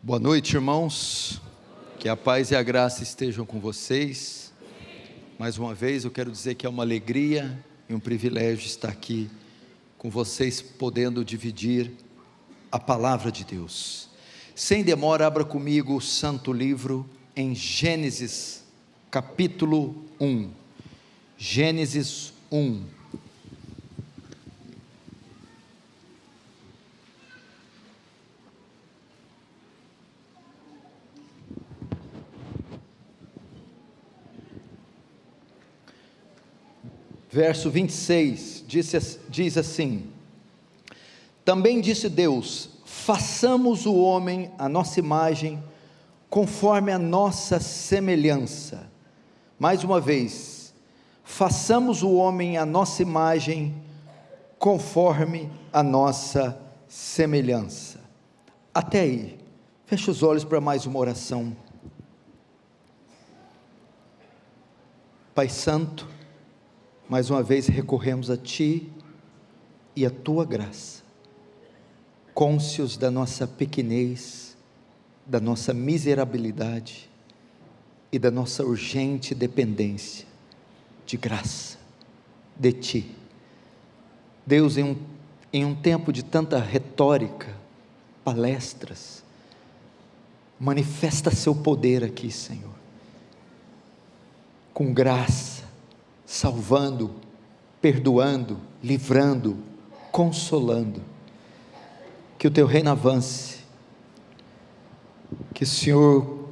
Boa noite, irmãos, que a paz e a graça estejam com vocês. Mais uma vez eu quero dizer que é uma alegria e um privilégio estar aqui com vocês, podendo dividir a palavra de Deus. Sem demora, abra comigo o santo livro em Gênesis capítulo 1, Gênesis 1. Verso 26, diz assim: Também disse Deus: façamos o homem à nossa imagem, conforme a nossa semelhança. Mais uma vez, façamos o homem à nossa imagem, conforme a nossa semelhança. Até aí, feche os olhos para mais uma oração. Pai Santo, mais uma vez recorremos a Ti e a Tua graça, cônscios da nossa pequenez, da nossa miserabilidade e da nossa urgente dependência de graça de Ti. Deus, em um tempo de tanta retórica, palestras, manifesta Seu poder aqui, Senhor, com graça, salvando, perdoando, livrando, consolando. Que o Teu reino avance, que o Senhor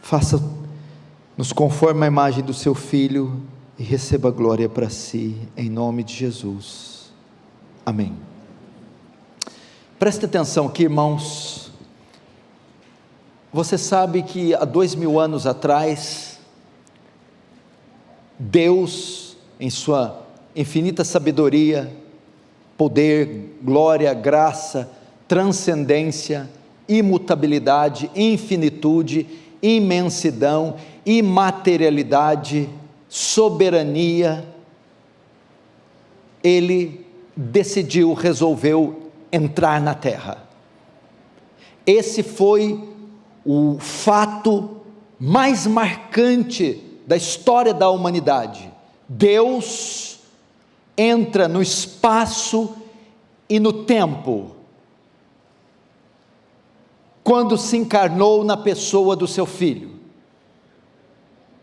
faça-nos conforme a imagem do Seu Filho e receba glória para Si, em nome de Jesus, amém. Preste atenção aqui, irmãos. Você sabe que há 2000 anos atrás, Deus, em sua infinita sabedoria, poder, glória, graça, transcendência, imutabilidade, infinitude, imensidão, imaterialidade, soberania, Ele resolveu entrar na terra. Esse foi o fato mais marcante da história da humanidade. Deus entra no espaço e no tempo, quando se encarnou na pessoa do seu Filho.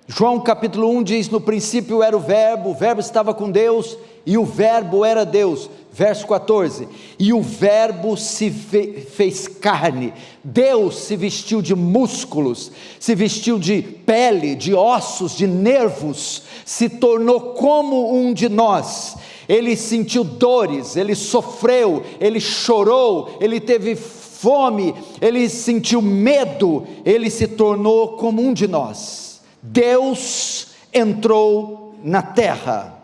João capítulo 1 diz: no princípio era o verbo estava com Deus, e o verbo era Deus. Verso 14, e o verbo se fez carne. Deus se vestiu de músculos, se vestiu de pele, de ossos, de nervos, se tornou como um de nós. Ele sentiu dores, ele sofreu, ele chorou, ele teve fome, ele sentiu medo, ele se tornou como um de nós. Deus entrou na terra.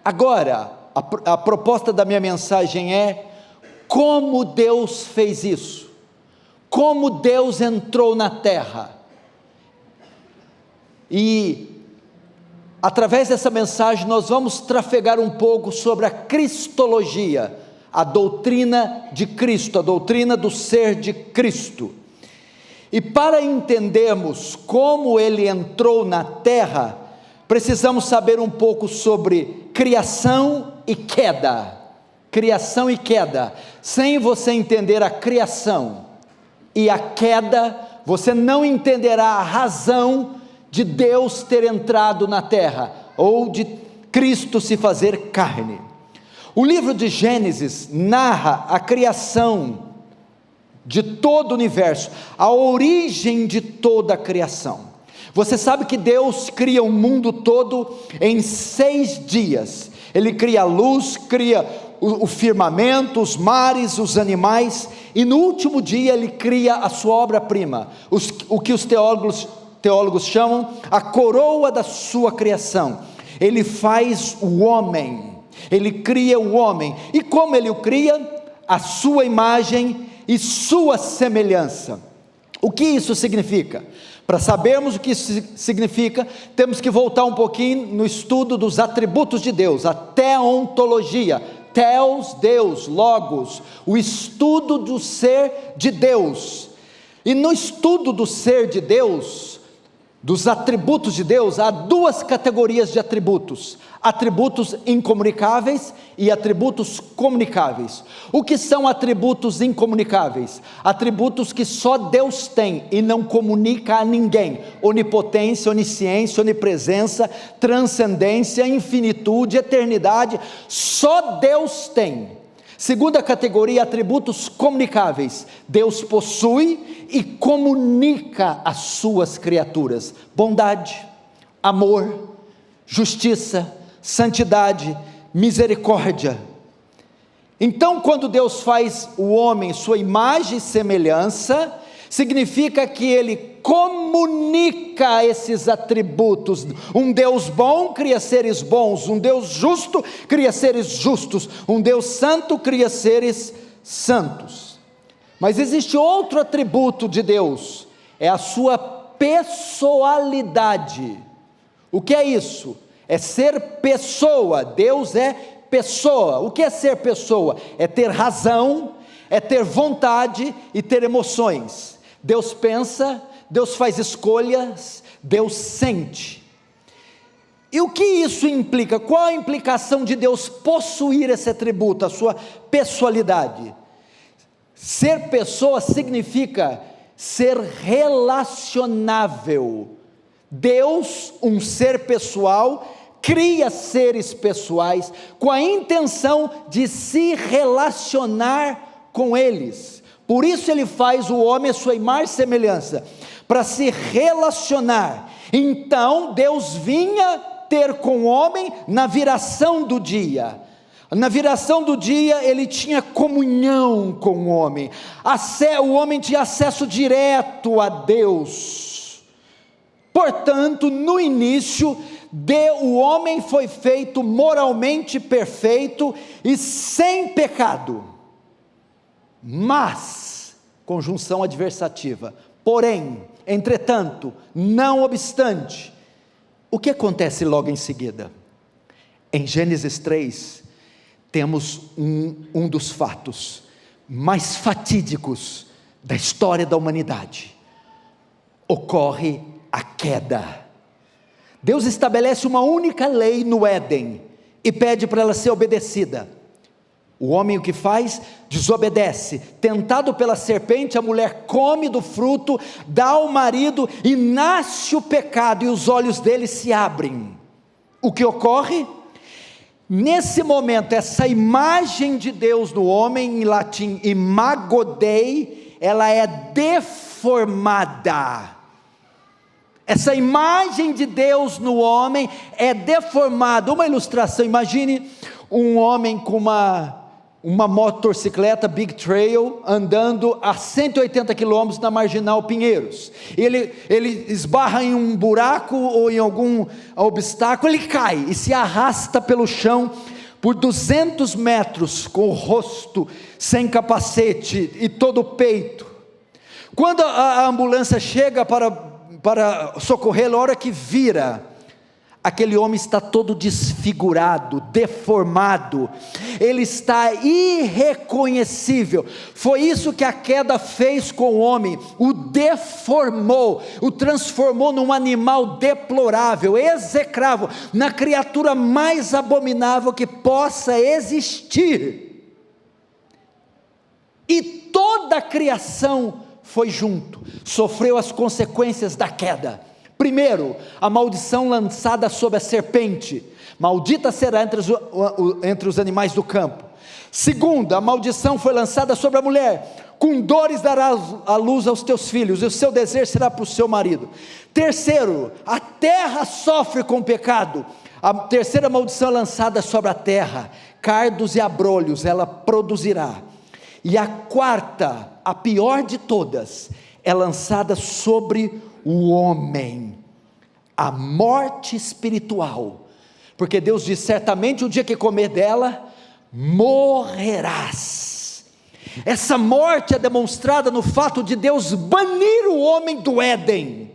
Agora, a proposta da minha mensagem é: como Deus fez isso? Como Deus entrou na terra? E através dessa mensagem nós vamos trafegar um pouco sobre a cristologia, a doutrina de Cristo, a doutrina do ser de Cristo. E para entendermos como Ele entrou na terra, precisamos saber um pouco sobre criação e queda. Criação e queda. Sem você entender a criação e a queda, você não entenderá a razão de Deus ter entrado na terra, ou de Cristo se fazer carne. O livro de Gênesis narra a criação de todo o universo, a origem de toda a criação. Você sabe que Deus cria o mundo todo em 6 dias. Ele cria a luz, cria o firmamento, os mares, os animais, e no último dia Ele cria a sua obra-prima, o que os teólogos chamam a coroa da sua criação. Ele faz o homem, Ele cria o homem. E como Ele o cria? A sua imagem e sua semelhança. O que isso significa? Para sabermos o que isso significa, temos que voltar um pouquinho no estudo dos atributos de Deus, a teontologia. Theos, Deus, Logos, o estudo do ser de Deus. E no estudo do ser de Deus, dos atributos de Deus, há duas categorias de atributos: atributos incomunicáveis e atributos comunicáveis. O que são atributos incomunicáveis? Atributos que só Deus tem e não comunica a ninguém: onipotência, onisciência, onipresença, transcendência, infinitude, eternidade, só Deus tem. Segunda categoria, atributos comunicáveis: Deus possui e comunica às suas criaturas: bondade, amor, justiça, santidade, misericórdia. Então, quando Deus faz o homem sua imagem e semelhança, significa que Ele comunica esses atributos. Um Deus bom cria seres bons, um Deus justo cria seres justos, um Deus santo cria seres santos. Mas existe outro atributo de Deus, é a sua pessoalidade. O que é isso? É ser pessoa. Deus é pessoa. O que é ser pessoa? É ter razão, é ter vontade e ter emoções. Deus pensa, Deus faz escolhas, Deus sente. E o que isso implica? Qual a implicação de Deus possuir esse atributo, a sua pessoalidade? Ser pessoa significa ser relacionável. Deus, um ser pessoal, cria seres pessoais com a intenção de se relacionar com eles. Por isso Ele faz o homem a sua imagem e semelhança, para se relacionar. Então Deus vinha ter com o homem na viração do dia. Na viração do dia Ele tinha comunhão com o homem. O homem tinha acesso direto a Deus. Portanto, no início, o homem foi feito moralmente perfeito e sem pecado. Mas, conjunção adversativa, porém, entretanto, não obstante, o que acontece logo em seguida? Em Gênesis 3, temos um dos fatos mais fatídicos da história da humanidade. Ocorre a queda. Deus estabelece uma única lei no Éden e pede para ela ser obedecida. O homem o que faz? Desobedece. Tentado pela serpente, a mulher come do fruto, dá ao marido e nasce o pecado, e os olhos dele se abrem. O que ocorre? Nesse momento, essa imagem de Deus no homem, em latim imago Dei, ela é deformada. Essa imagem de Deus no homem é deformada. Uma ilustração: imagine um homem com uma motocicleta Big Trail, andando a 180 km na Marginal Pinheiros. Ele esbarra em um buraco ou em algum obstáculo, ele cai e se arrasta pelo chão por 200 metros, com o rosto sem capacete e todo o peito. Quando a ambulância chega para socorrê-lo, a hora que vira, aquele homem está todo desfigurado, deformado, ele está irreconhecível. Foi isso que a queda fez com o homem: o deformou, o transformou num animal deplorável, execrável, na criatura mais abominável que possa existir. E toda a criação foi junto, sofreu as consequências da queda. Primeiro, a maldição lançada sobre a serpente: maldita será entre os animais do campo. Segundo, a maldição foi lançada sobre a mulher: com dores darás a luz aos teus filhos, e o seu desejo será para o seu marido. Terceiro, a terra sofre com o pecado. A terceira maldição é lançada sobre a terra: cardos e abrolhos ela produzirá. E a quarta, a pior de todas, é lançada sobre o homem: a morte espiritual. Porque Deus diz: certamente o dia que comer dela, morrerás. Essa morte é demonstrada no fato de Deus banir o homem do Éden,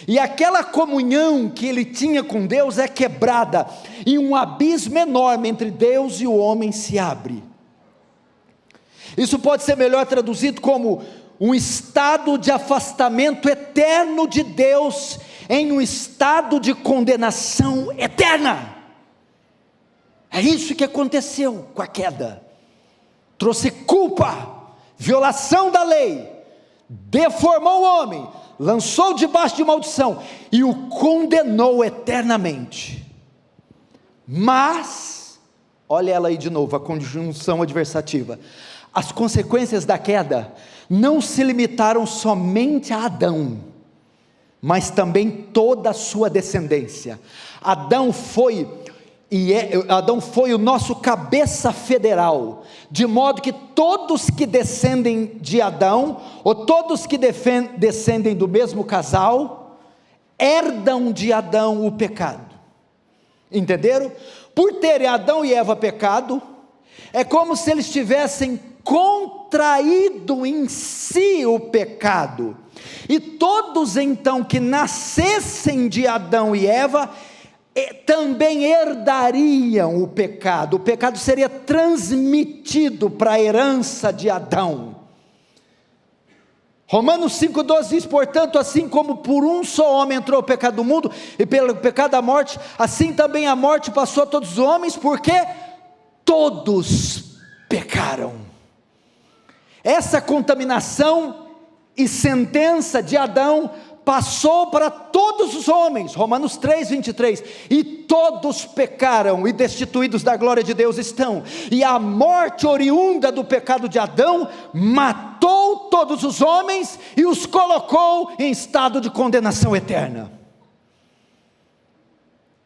e aquela comunhão que ele tinha com Deus é quebrada, e um abismo enorme entre Deus e o homem se abre. Isso pode ser melhor traduzido como: um estado de afastamento eterno de Deus, em um estado de condenação eterna. É isso que aconteceu com a queda. Trouxe culpa, violação da lei, deformou o homem, lançou debaixo de maldição e o condenou eternamente. Mas, olha ela aí de novo, a conjunção adversativa. As consequências da queda não se limitaram somente a Adão, mas também toda a sua descendência. Adão foi o nosso cabeça federal, de modo que todos que descendem de Adão, ou todos que descendem do mesmo casal, herdam de Adão o pecado. Entenderam? Por terem Adão e Eva pecado, é como se eles tivessem contraído em si o pecado, e todos então que nascessem de Adão e Eva, também herdariam o pecado seria transmitido para a herança de Adão. Romanos 5,12 diz, portanto, assim como por um só homem entrou o pecado do mundo, e pelo pecado da morte, assim também a morte passou a todos os homens, porque todos pecaram. Essa contaminação e sentença de Adão passou para todos os homens, Romanos 3,23, e todos pecaram e destituídos da glória de Deus estão, e a morte oriunda do pecado de Adão, matou todos os homens, e os colocou em estado de condenação eterna.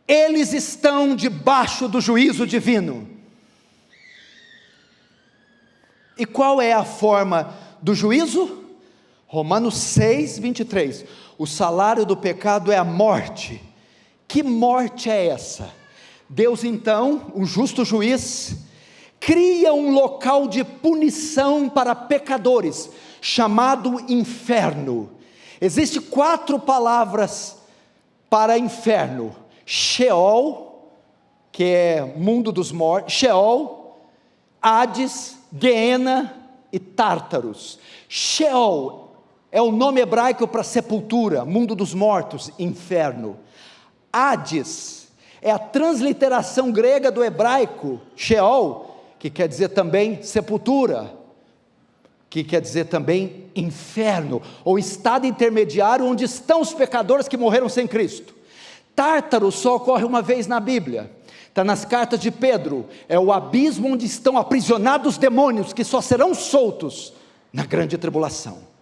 Eles estão debaixo do juízo divino. E qual é a forma do juízo? Romanos 6,23, o salário do pecado é a morte. Que morte é essa? Deus então, um justo juiz, cria um local de punição para pecadores, chamado inferno. Existem 4 palavras para inferno: Sheol, que é mundo dos mortos, Sheol, Hades, Guiena e Tártaros. Sheol é o nome hebraico para sepultura, mundo dos mortos, inferno. Hades é a transliteração grega do hebraico, Sheol, que quer dizer também sepultura, que quer dizer também inferno, ou estado intermediário onde estão os pecadores que morreram sem Cristo. Tártaro só ocorre uma vez na Bíblia, está nas cartas de Pedro, é o abismo onde estão aprisionados demônios, que só serão soltos na grande tribulação.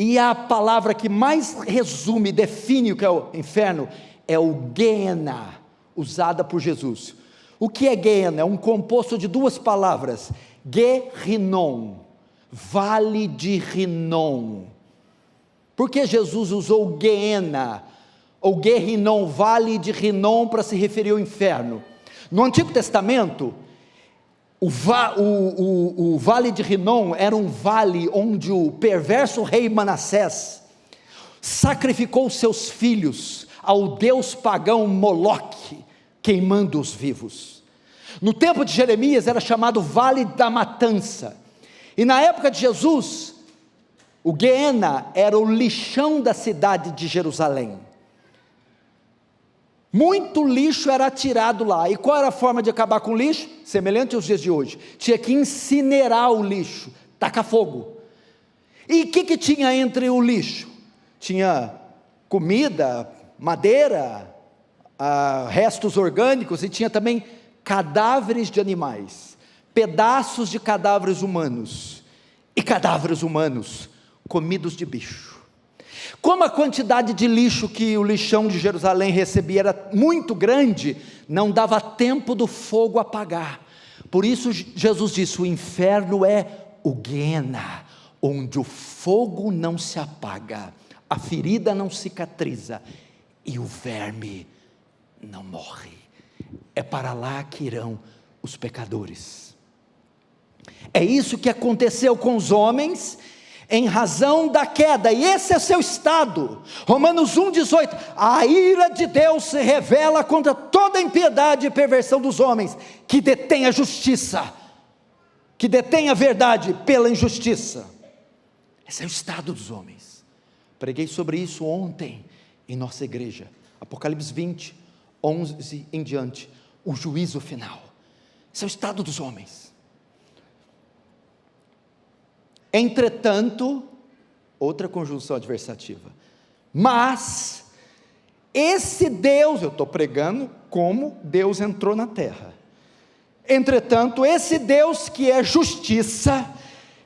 E a palavra que mais resume, define o que é o inferno, é o Guiena, usada por Jesus. O que é Guiena? É um composto de 2 palavras, Guerinom, vale de Rinom. Por que Jesus usou Guiena, ou Guerinom, vale de Rinom, para se referir ao inferno? No Antigo Testamento, o vale de Rinom era um vale onde o perverso rei Manassés sacrificou seus filhos ao deus pagão Moloque, queimando-os vivos. No tempo de Jeremias era chamado Vale da Matança, e na época de Jesus, o Guiena era o lixão da cidade de Jerusalém. Muito lixo era atirado lá. E qual era a forma de acabar com o lixo? Semelhante aos dias de hoje, tinha que incinerar o lixo, tacar fogo. E o que tinha entre o lixo? Tinha comida, madeira, restos orgânicos, e tinha também cadáveres de animais, pedaços de cadáveres humanos, e cadáveres humanos comidos de bicho. Como a quantidade de lixo que o lixão de Jerusalém recebia era muito grande, não dava tempo do fogo apagar. Por isso Jesus disse, o inferno é o Guiena, onde o fogo não se apaga, a ferida não cicatriza, e o verme não morre. É para lá que irão os pecadores. É isso que aconteceu com os homens, em razão da queda, e esse é seu estado. Romanos 1,18, a ira de Deus se revela contra toda a impiedade e perversão dos homens, que detém a justiça, que detém a verdade pela injustiça. Esse é o estado dos homens. Preguei sobre isso ontem em nossa igreja. Apocalipse 20, 11 em diante. O juízo final. Esse é o estado dos homens. Entretanto, outra conjunção adversativa. Mas, esse Deus, eu estou pregando como Deus entrou na terra. Entretanto, esse Deus que é justiça,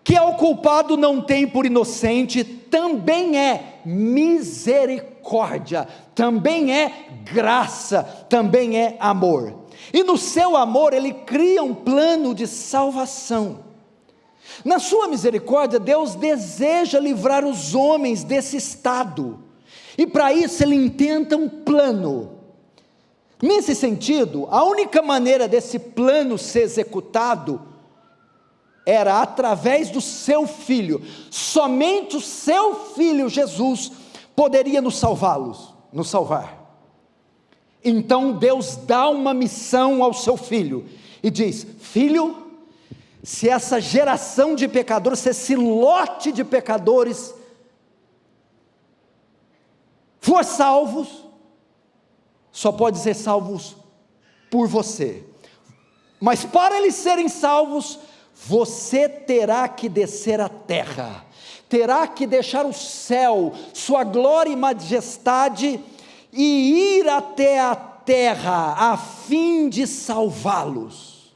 que ao culpado não tem por inocente, também é misericórdia, também é graça, também é amor. E no seu amor ele cria um plano de salvação. Na sua misericórdia, Deus deseja livrar os homens desse estado, e para isso ele intenta um plano. Nesse sentido, a única maneira desse plano ser executado era através do seu Filho. Somente o seu Filho Jesus poderia nos salvar. Então Deus dá uma missão ao seu Filho e diz: Filho, se essa geração de pecadores, se esse lote de pecadores for salvos, só pode ser salvos por você. Mas para eles serem salvos, você terá que descer à terra, terá que deixar o céu, sua glória e majestade, e ir até a terra, a fim de salvá-los.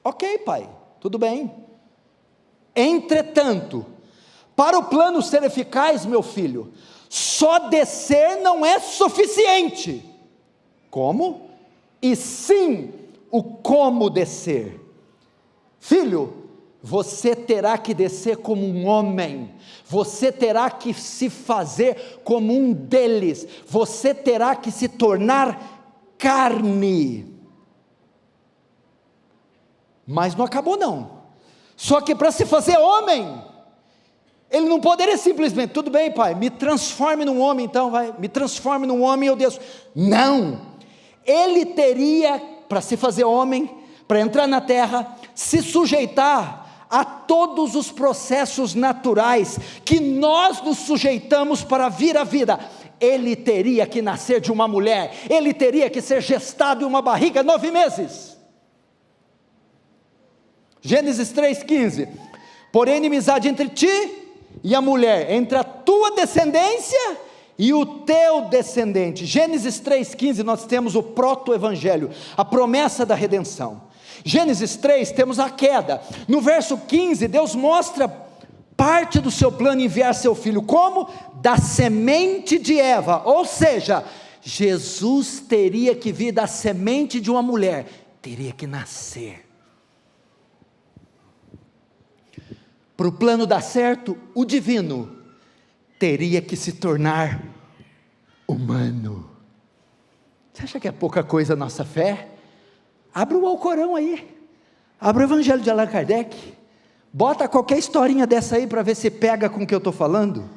Ok, pai, tudo bem. Entretanto, para o plano ser eficaz, meu filho, só descer não é suficiente. Como? E sim, o como descer. Filho, você terá que descer como um homem, você terá que se fazer como um deles, você terá que se tornar carne. Mas não acabou não. Só que para se fazer homem, ele não poderia simplesmente: tudo bem, pai, me transforme num homem, então me transforme num homem e eu desço. Não, ele teria, para se fazer homem, para entrar na terra, se sujeitar a todos os processos naturais, que nós nos sujeitamos para vir à vida. Ele teria que nascer de uma mulher, ele teria que ser gestado em uma barriga 9 meses, Gênesis 3,15, porém inimizade entre ti e a mulher, entre a tua descendência e o teu descendente. Gênesis 3,15, nós temos o proto-evangelho, a promessa da redenção. Gênesis 3, temos a queda. No verso 15, Deus mostra parte do seu plano, enviar seu filho, como? Da semente de Eva, ou seja, Jesus teria que vir da semente de uma mulher, teria que nascer. Para o plano dar certo, o divino teria que se tornar humano. Você acha que é pouca coisa a nossa fé? Abre o Alcorão aí, abre o Evangelho de Allan Kardec, bota qualquer historinha dessa aí para ver se pega com o que eu estou falando.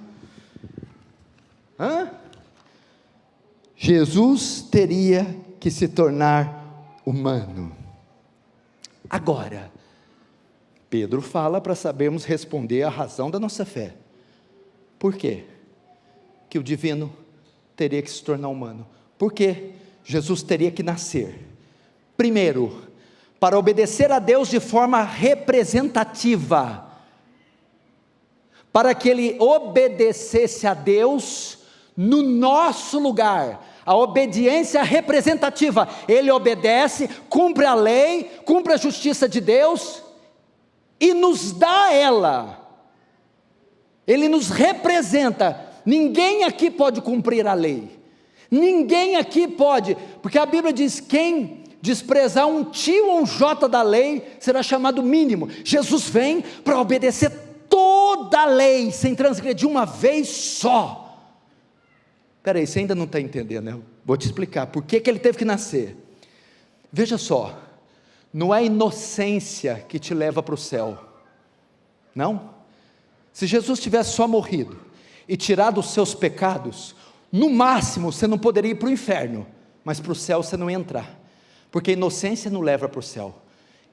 Jesus teria que se tornar humano. Agora, Pedro fala para sabermos responder a razão da nossa fé. Por quê? Que o divino teria que se tornar humano. Por quê? Jesus teria que nascer. Primeiro, para obedecer a Deus de forma representativa, para que ele obedecesse a Deus no nosso lugar, a obediência representativa, ele obedece, cumpre a lei, cumpre a justiça de Deus, e nos dá ela, ele nos representa. Ninguém aqui pode cumprir a lei, ninguém aqui pode, porque a Bíblia diz: quem desprezar um tio ou um jota da lei, será chamado mínimo. Jesus vem para obedecer toda a lei, sem transgredir uma vez só. Espera aí, você ainda não está entendendo, né? Vou te explicar, por que ele teve que nascer. Veja só, não é inocência que te leva para o céu, não. Se Jesus tivesse só morrido, e tirado os seus pecados, no máximo você não poderia ir para o inferno, mas para o céu você não ia entrar, porque inocência não leva para o céu,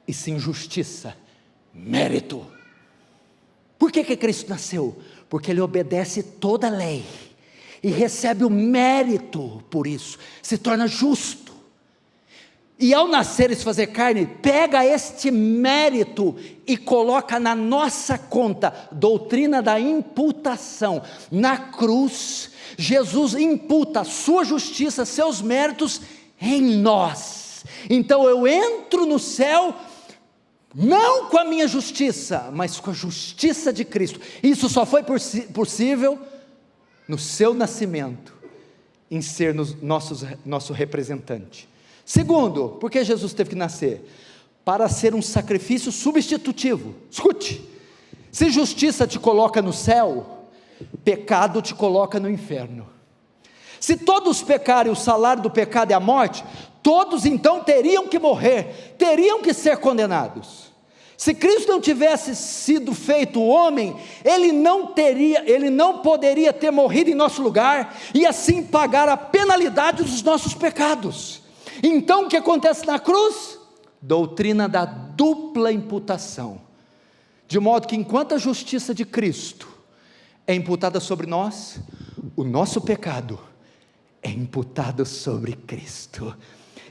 e sim justiça, mérito. Por que Cristo nasceu? Porque Ele obedece toda a lei, e recebe o mérito por isso, se torna justo, e ao nascer e se fazer carne, pega este mérito e coloca na nossa conta, doutrina da imputação. Na cruz, Jesus imputa a sua justiça, seus méritos em nós. Então eu entro no céu, não com a minha justiça, mas com a justiça de Cristo. Isso só foi possível no seu nascimento, em ser nosso representante. Segundo, por que Jesus teve que nascer? Para ser um sacrifício substitutivo. Escute, se justiça te coloca no céu, pecado te coloca no inferno. Se todos pecarem, o salário do pecado é a morte, todos então teriam que morrer, teriam que ser condenados. Se Cristo não tivesse sido feito homem, Ele não poderia ter morrido em nosso lugar, e assim pagar a penalidade dos nossos pecados. Então o que acontece na cruz? Doutrina da dupla imputação, de modo que enquanto a justiça de Cristo é imputada sobre nós, o nosso pecado é imputado sobre Cristo,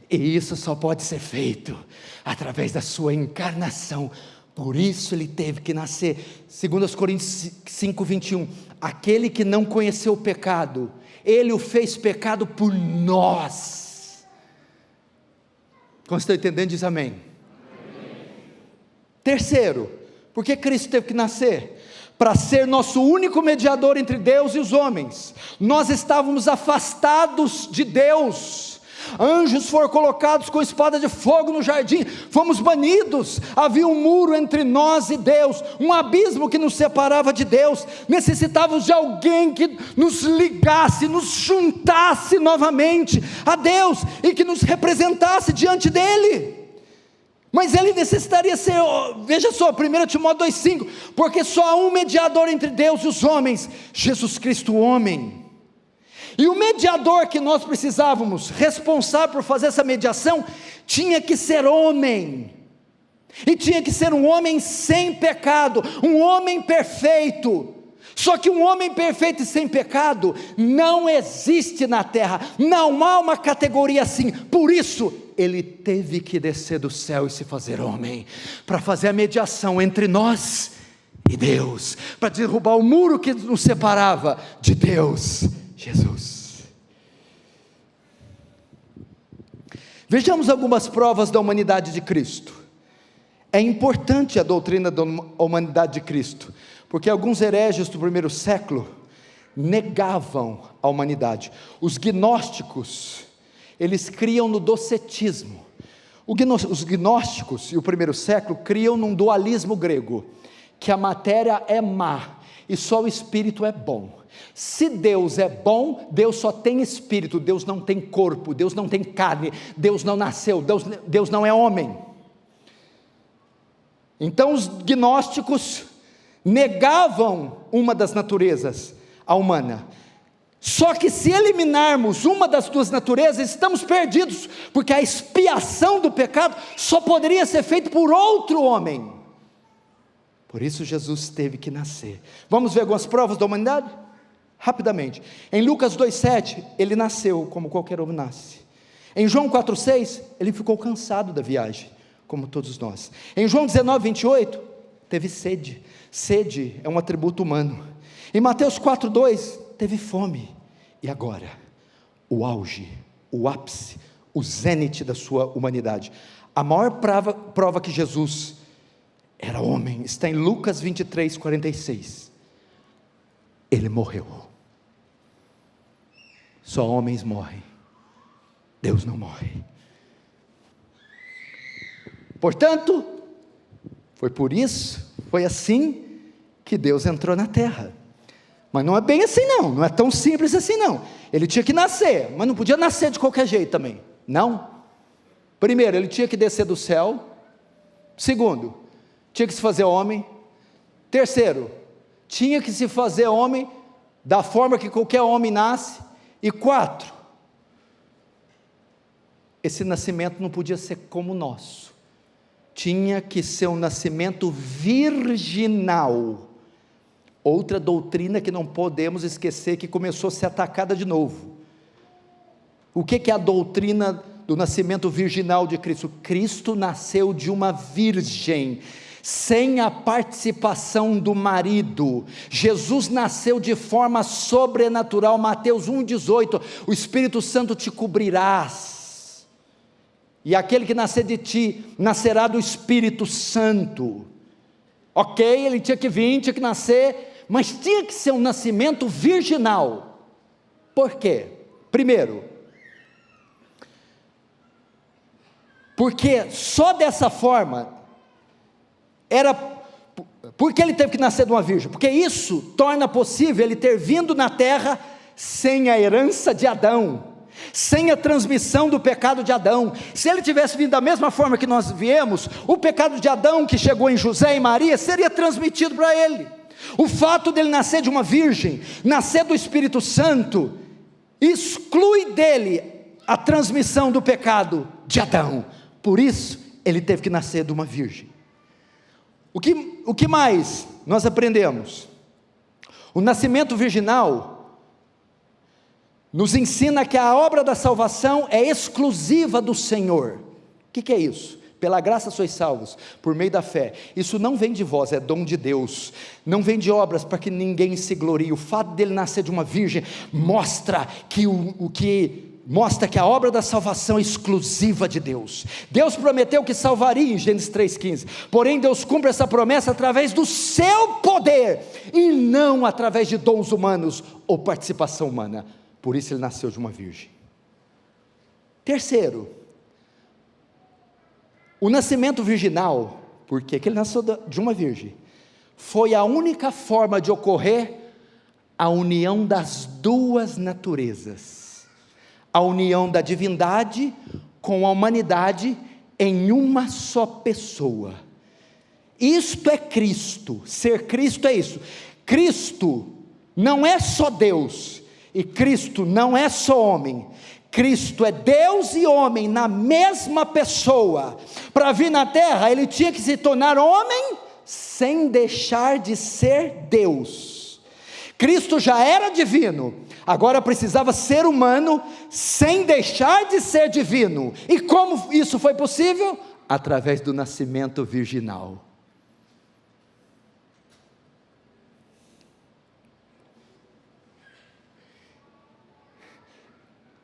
e isso só pode ser feito através da sua encarnação. Por isso Ele teve que nascer. 2 Coríntios 5:21, aquele que não conheceu o pecado, Ele o fez pecado por nós. Quando estão entendendo, diz amém. Terceiro, por que Cristo teve que nascer? Para ser nosso único mediador entre Deus e os homens. Nós estávamos afastados de Deus, anjos foram colocados com espada de fogo no jardim, fomos banidos, havia um muro entre nós e Deus, um abismo que nos separava de Deus, necessitávamos de alguém que nos ligasse, nos juntasse novamente a Deus, e que nos representasse diante dEle. Mas Ele necessitaria ser, veja só, 1 Timóteo 2,5, porque só há um mediador entre Deus e os homens, Jesus Cristo o homem. E o mediador que nós precisávamos, responsável por fazer essa mediação, tinha que ser homem, e tinha que ser um homem sem pecado, um homem perfeito. Só que um homem perfeito e sem pecado não existe na terra, não há uma categoria assim. Por isso Ele teve que descer do céu e se fazer homem, para fazer a mediação entre nós e Deus, para derrubar o muro que nos separava de Deus, Jesus. Vejamos algumas provas da humanidade de Cristo. É importante a doutrina da humanidade de Cristo, porque alguns hereges do primeiro século negavam a humanidade. Os gnósticos, eles criam no docetismo. Os gnósticos e o primeiro século criam num dualismo grego, que a matéria é má e só o espírito é bom. Se Deus é bom, Deus só tem espírito, Deus não tem corpo, Deus não tem carne, Deus não nasceu, Deus não é homem. Então os gnósticos negavam uma das naturezas, a humana. Só que se eliminarmos uma das duas naturezas, estamos perdidos, porque a expiação do pecado só poderia ser feita por outro homem. Por isso Jesus teve que nascer. Vamos ver algumas provas da humanidade? Rapidamente. Em Lucas 2,7, ele nasceu como qualquer homem nasce. Em João 4,6, ele ficou cansado da viagem, como todos nós. Em João 19,28, teve sede. Sede é um atributo humano. Em Mateus 4,2, teve fome. E agora, o auge, o ápice, o zênite da sua humanidade. A maior prova que Jesus era homem está em Lucas 23:46. Ele morreu. Só homens morrem, Deus não morre. Portanto, foi assim que Deus entrou na terra. Mas não é bem assim não, não é tão simples assim não. Ele tinha que nascer, mas não podia nascer de qualquer jeito também, não. Primeiro, ele tinha que descer do céu. Segundo, tinha que se fazer homem. Terceiro, tinha que se fazer homem da forma que qualquer homem nasce. E 4, esse nascimento não podia ser como o nosso, tinha que ser um nascimento virginal, outra doutrina que não podemos esquecer, que começou a ser atacada de novo. O que é a doutrina do nascimento virginal de Cristo? Cristo nasceu de uma virgem, sem a participação do marido. Jesus nasceu de forma sobrenatural. Mateus 1,18, o Espírito Santo te cobrirás, e aquele que nascer de ti, nascerá do Espírito Santo. Ok, ele tinha que vir, tinha que nascer, mas tinha que ser um nascimento virginal. Por quê? Primeiro, porque só dessa forma, porque ele teve que nascer de uma virgem? Porque isso torna possível ele ter vindo na terra sem a herança de Adão, sem a transmissão do pecado de Adão. Se ele tivesse vindo da mesma forma que nós viemos, o pecado de Adão que chegou em José e Maria, seria transmitido para ele. O fato dele nascer de uma virgem, nascer do Espírito Santo, exclui dele a transmissão do pecado de Adão. Por isso, ele teve que nascer de uma virgem. O que mais nós aprendemos? O nascimento virginal nos ensina que a obra da salvação é exclusiva do Senhor. O que é isso? Pela graça sois salvos, por meio da fé. Isso não vem de vós, é dom de Deus. Não vem de obras para que ninguém se glorie. O fato dele nascer de uma virgem mostra que a obra da salvação é exclusiva de Deus. Deus prometeu que salvaria em Gênesis 3,15, porém Deus cumpre essa promessa através do seu poder, e não através de dons humanos ou participação humana. Por isso ele nasceu de uma virgem. Terceiro, o nascimento virginal, porque ele nasceu de uma virgem, foi a única forma de ocorrer a união das duas naturezas, a união da divindade com a humanidade em uma só pessoa. Isto é Cristo. Ser Cristo é isso. Cristo não é só Deus, e Cristo não é só homem. Cristo é Deus e homem na mesma pessoa. Para vir na terra, ele tinha que se tornar homem sem deixar de ser Deus. Cristo já era divino, agora precisava ser humano sem deixar de ser divino. E como isso foi possível? Através do nascimento virginal.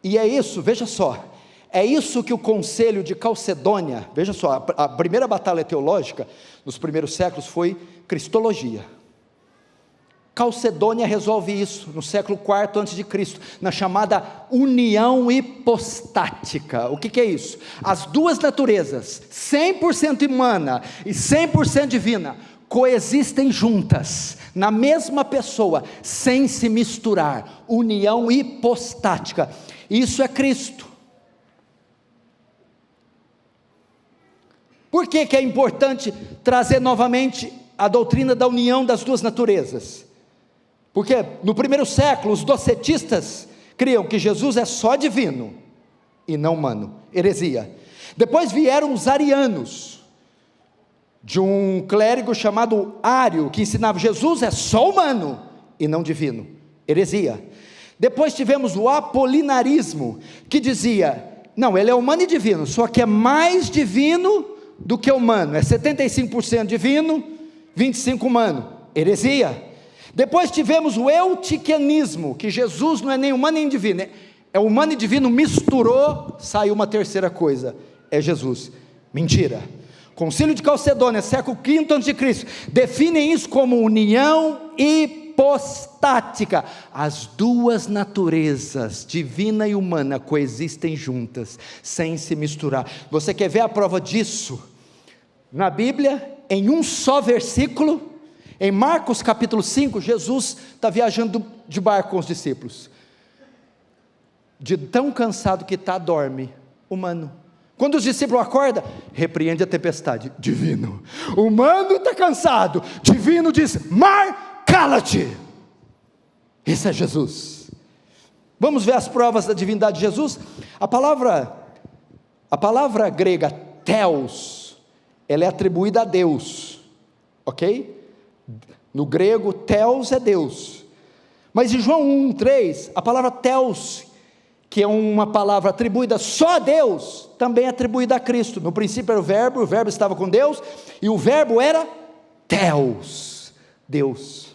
E é isso, veja só, é isso que o Concílio de Calcedônia, veja só, a primeira batalha teológica nos primeiros séculos foi cristologia. Calcedônia resolve isso no século IV a.C., na chamada união hipostática. O que é isso? As duas naturezas, 100% humana e 100% divina, coexistem juntas, na mesma pessoa, sem se misturar. União hipostática. Isso é Cristo. Por que é importante trazer novamente a doutrina da união das duas naturezas? Porque no primeiro século os docetistas criam que Jesus é só divino e não humano, heresia. Depois vieram os arianos, de um clérigo chamado Ário, que ensinava Jesus é só humano e não divino, heresia. Depois tivemos o apolinarismo, que dizia, não, ele é humano e divino, só que é mais divino do que humano, é 75% divino, 25% humano, heresia. Depois tivemos o eutiquianismo, que Jesus não é nem humano nem divino, é humano e divino, misturou, saiu uma terceira coisa, é Jesus, mentira. Concílio de Calcedônia, século V a.C., definem isso como união hipostática. As duas naturezas, divina e humana, coexistem juntas, sem se misturar. Você quer ver a prova disso? Na Bíblia, em um só versículo, em Marcos capítulo 5, Jesus está viajando de barco com os discípulos. De tão cansado que está, dorme, humano. Quando os discípulos acordam, repreende a tempestade, divino. Humano está cansado, divino diz, mar, cala-te. Esse é Jesus. Vamos ver as provas da divindade de Jesus? A palavra grega, theos, ela é atribuída a Deus, ok? No grego, Theos é Deus. Mas em João 1:3, a palavra Theos, que é uma palavra atribuída só a Deus, também é atribuída a Cristo. No princípio era o verbo estava com Deus, e o verbo era Theos, Deus.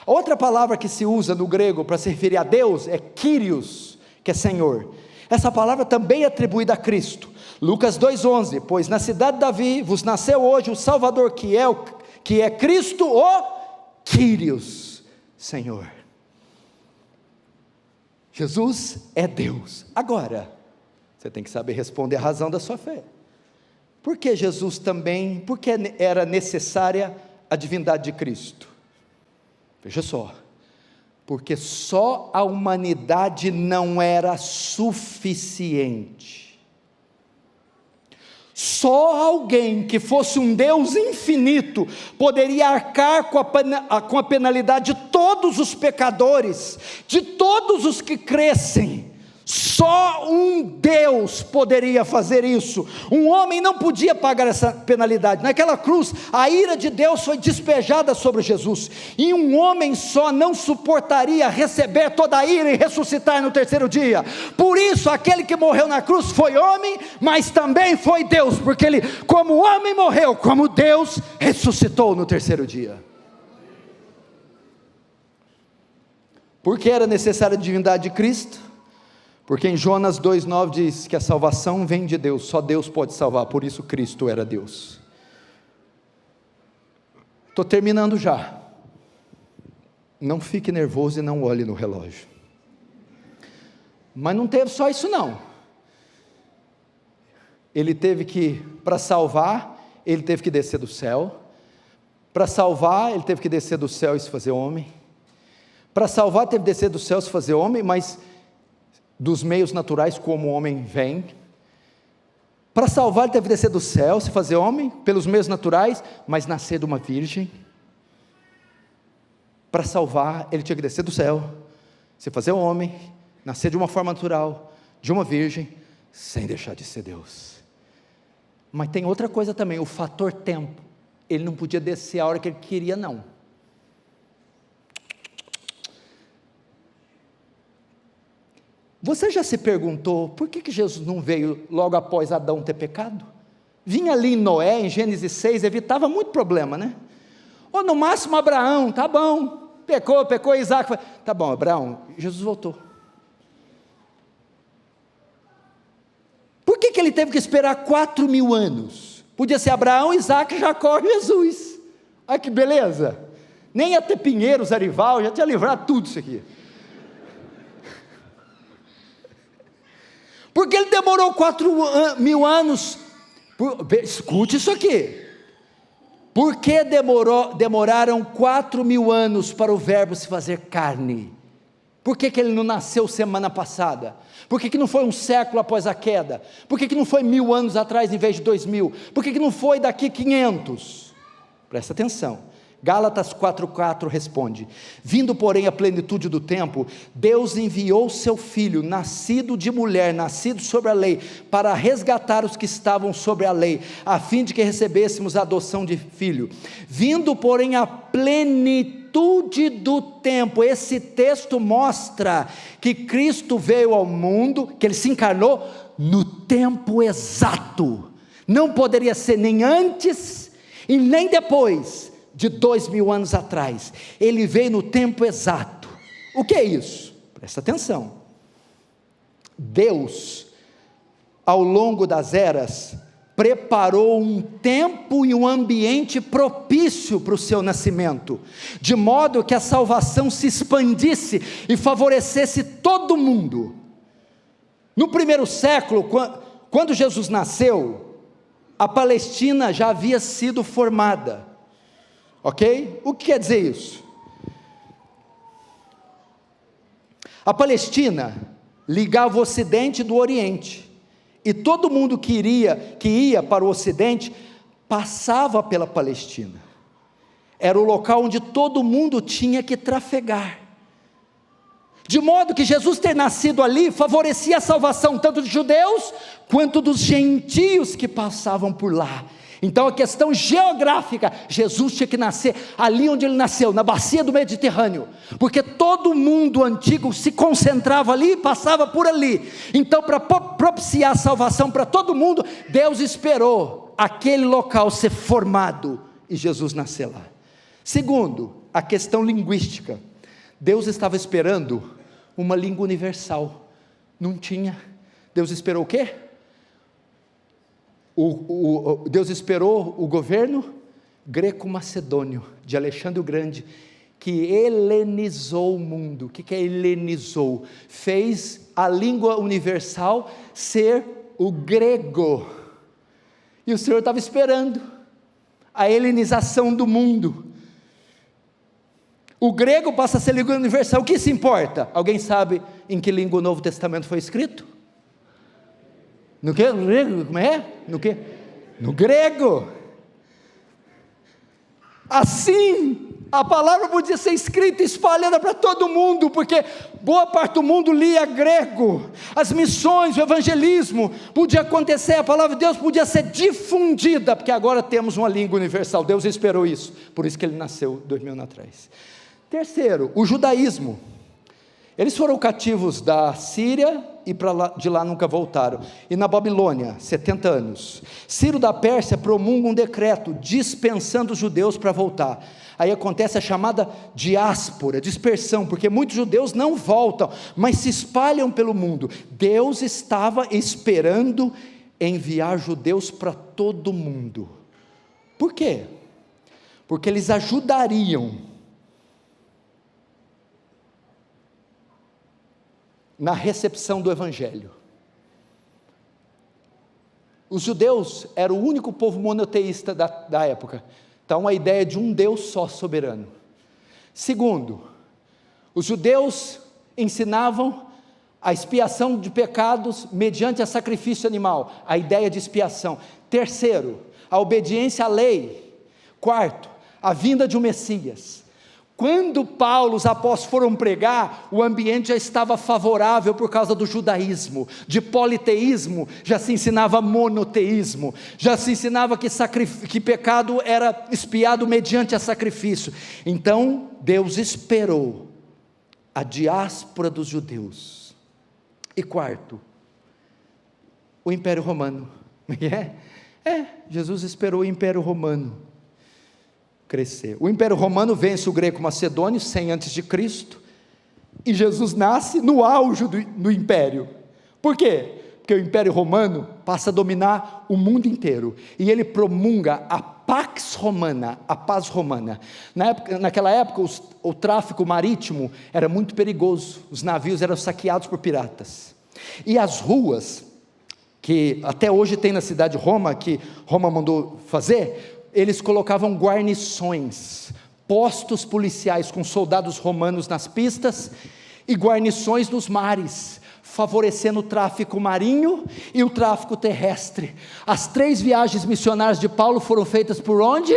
A outra palavra que se usa no grego para se referir a Deus é Kyrios, que é Senhor. Essa palavra também é atribuída a Cristo. Lucas 2:11, pois na cidade de Davi vos nasceu hoje o Salvador, que é Cristo, o Kyrios, Senhor. Jesus é Deus. Agora, você tem que saber responder a razão da sua fé. Por que Jesus também, por que era necessária a divindade de Cristo? Veja só, porque só a humanidade não era suficiente. Só alguém que fosse um Deus infinito poderia arcar com a penalidade de todos os pecadores, de todos os que crescem. Só um Deus poderia fazer isso. Um homem não podia pagar essa penalidade. Naquela cruz, a ira de Deus foi despejada sobre Jesus, e um homem só não suportaria receber toda a ira e ressuscitar no terceiro dia. Por isso, aquele que morreu na cruz foi homem, mas também foi Deus, porque ele, como homem, morreu, como Deus, ressuscitou no terceiro dia. Por que era necessária a divindade de Cristo? Porque em Jonas 2:9 diz que a salvação vem de Deus, só Deus pode salvar, por isso Cristo era Deus. Estou terminando já. Não fique nervoso e não olhe no relógio. Mas não teve só isso não. Ele teve que, para salvar, ele teve que descer do céu. Para salvar, ele teve que descer do céu e se fazer homem. Para salvar, teve que descer do céu e se fazer homem, mas dos meios naturais como o homem vem. Para salvar ele teve que descer do céu, se fazer homem, pelos meios naturais, mas nascer de uma virgem. Para salvar ele tinha que descer do céu, se fazer homem, nascer de uma forma natural, de uma virgem, sem deixar de ser Deus. Mas tem outra coisa também, o fator tempo. Ele não podia descer a hora que ele queria não. Você já se perguntou, por que Jesus não veio logo após Adão ter pecado? Vinha ali em Noé, em Gênesis 6, evitava muito problema, né? Ou no máximo Abraão, tá bom, pecou, Isaac, foi, tá bom, Abraão, Jesus voltou. Por que ele teve que esperar 4.000 anos? Podia ser Abraão, Isaac, Jacó e Jesus. Olha que beleza, nem ia ter Pinheiros, Arival, já tinha livrado tudo isso aqui. Porque ele demorou 4.000 anos, escute isso aqui, por que demoraram 4.000 anos para o verbo se fazer carne? Por que ele não nasceu semana passada? Por que não foi um século após a queda? Por que não foi 1.000 anos atrás em vez de 2.000? Por que não foi daqui 500? Presta atenção, Gálatas 4:4 responde, vindo porém a plenitude do tempo, Deus enviou seu Filho, nascido de mulher, nascido sobre a lei, para resgatar os que estavam sobre a lei, a fim de que recebêssemos a adoção de filho. Vindo porém a plenitude do tempo, esse texto mostra que Cristo veio ao mundo, que Ele se encarnou no tempo exato, não poderia ser nem antes e nem depois de 2.000 anos atrás, ele veio no tempo exato. O que é isso? Presta atenção, Deus, ao longo das eras, preparou um tempo e um ambiente propício para o seu nascimento, de modo que a salvação se expandisse e favorecesse todo mundo. No primeiro século, quando Jesus nasceu, a Palestina já havia sido formada. Ok? O que quer dizer isso? A Palestina ligava o Ocidente do Oriente, e todo mundo que ia para o Ocidente, passava pela Palestina. Era o local onde todo mundo tinha que trafegar, de modo que Jesus ter nascido ali, favorecia a salvação, tanto dos judeus, quanto dos gentios que passavam por lá. Então a questão geográfica, Jesus tinha que nascer ali onde ele nasceu, na bacia do Mediterrâneo, porque todo mundo antigo se concentrava ali e passava por ali. Então, para propiciar a salvação para todo mundo, Deus esperou aquele local ser formado e Jesus nascer lá. Segundo, a questão linguística. Deus estava esperando uma língua universal. Não tinha. Deus esperou o quê? Deus esperou o governo greco-macedônio de Alexandre o Grande, que helenizou o mundo. O que é helenizou? Fez a língua universal ser o grego. E o Senhor estava esperando a helenização do mundo. O grego passa a ser língua universal. O que se importa? Alguém sabe em que língua o Novo Testamento foi escrito? No que? No grego? Como é? No que? No grego. Assim, a palavra podia ser escrita e espalhada para todo mundo, porque boa parte do mundo lia grego. As missões, o evangelismo podia acontecer, a palavra de Deus podia ser difundida, porque agora temos uma língua universal. Deus esperou isso, por isso que ele nasceu 2000 anos atrás. Terceiro, o judaísmo. Eles foram cativos da Síria e de lá nunca voltaram. E na Babilônia, 70 anos. Ciro da Pérsia promulga um decreto dispensando os judeus para voltar. Aí acontece a chamada diáspora, dispersão, porque muitos judeus não voltam, mas se espalham pelo mundo. Deus estava esperando enviar judeus para todo mundo. Por quê? Porque eles ajudariam na recepção do evangelho. Os judeus eram o único povo monoteísta da época. Então a ideia de um Deus só soberano. Segundo, os judeus ensinavam a expiação de pecados mediante a sacrifício animal, a ideia de expiação. Terceiro, a obediência à lei. Quarto, a vinda de um Messias. Quando Paulo, os apóstolos foram pregar, o ambiente já estava favorável por causa do judaísmo. De politeísmo já se ensinava monoteísmo, já se ensinava que pecado era expiado mediante a sacrifício. Então Deus esperou a diáspora dos judeus. E quarto, o Império Romano. Jesus esperou o Império Romano crescer. O Império Romano vence o greco-macedônio 100 a.C. e Jesus nasce no auge do Império. Por quê? Porque o Império Romano passa a dominar o mundo inteiro e ele promulga a Pax Romana, a paz romana. Naquela época o tráfico marítimo era muito perigoso, os navios eram saqueados por piratas, e as ruas, que até hoje tem na cidade de Roma, que Roma mandou fazer, eles colocavam guarnições, postos policiais com soldados romanos nas pistas e guarnições nos mares, favorecendo o tráfico marinho e o tráfico terrestre. As 3 viagens missionárias de Paulo foram feitas por onde?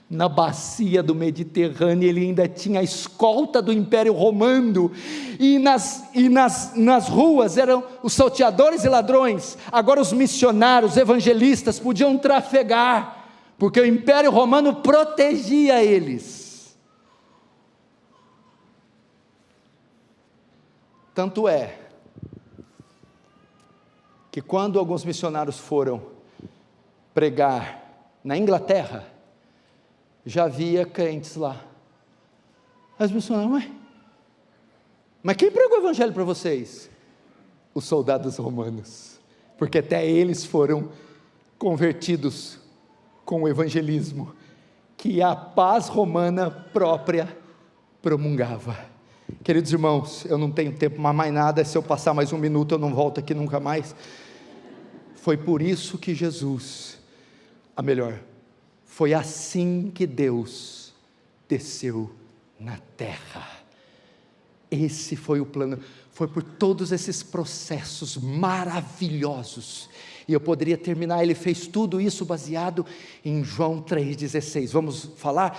Na bacia do Mediterrâneo. Ele ainda tinha a escolta do Império Romano, e nas ruas eram os salteadores e ladrões. Agora os missionários, evangelistas podiam trafegar, porque o Império Romano protegia eles. Tanto é que quando alguns missionários foram pregar na Inglaterra, já havia crentes lá. As missionárias, mas quem pregou o evangelho para vocês? Os soldados romanos, porque até eles foram convertidos com o evangelismo que a paz romana própria promulgava. Queridos irmãos, eu não tenho tempo para mais nada, se eu passar mais 1 minuto eu não volto aqui nunca mais. Foi por isso que Jesus, foi assim que Deus desceu na terra. Esse foi o plano, foi por todos esses processos maravilhosos, e eu poderia terminar, ele fez tudo isso baseado em João 3,16, vamos falar?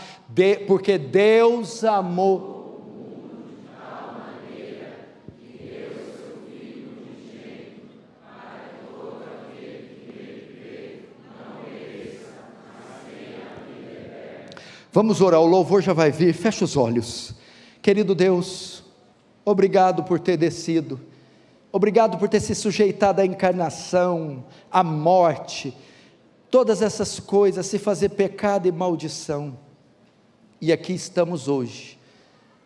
Porque Deus amou, Vamos orar, o louvor já vai vir, fecha os olhos. Querido Deus, obrigado por ter descido, obrigado por ter se sujeitado à encarnação, à morte, todas essas coisas, se fazer pecado e maldição, e aqui estamos hoje,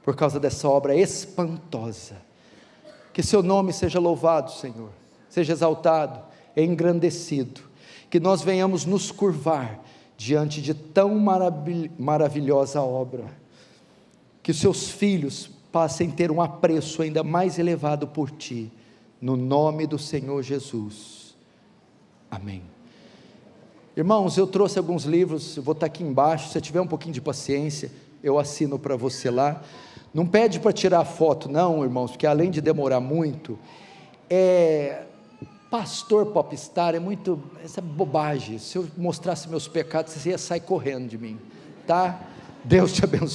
por causa dessa obra espantosa. Que seu nome seja louvado, Senhor, seja exaltado, engrandecido, que nós venhamos nos curvar diante de tão maravilhosa obra, que os seus filhos passem a ter um apreço ainda mais elevado por Ti, no nome do Senhor Jesus, amém. Irmãos, eu trouxe alguns livros, eu vou estar aqui embaixo, se tiver um pouquinho de paciência, eu assino para você lá. Não pede para tirar foto não, irmãos, porque além de demorar muito, pastor popstar é muito, essa bobagem. Se eu mostrasse meus pecados, você ia sair correndo de mim, tá? Deus te abençoe.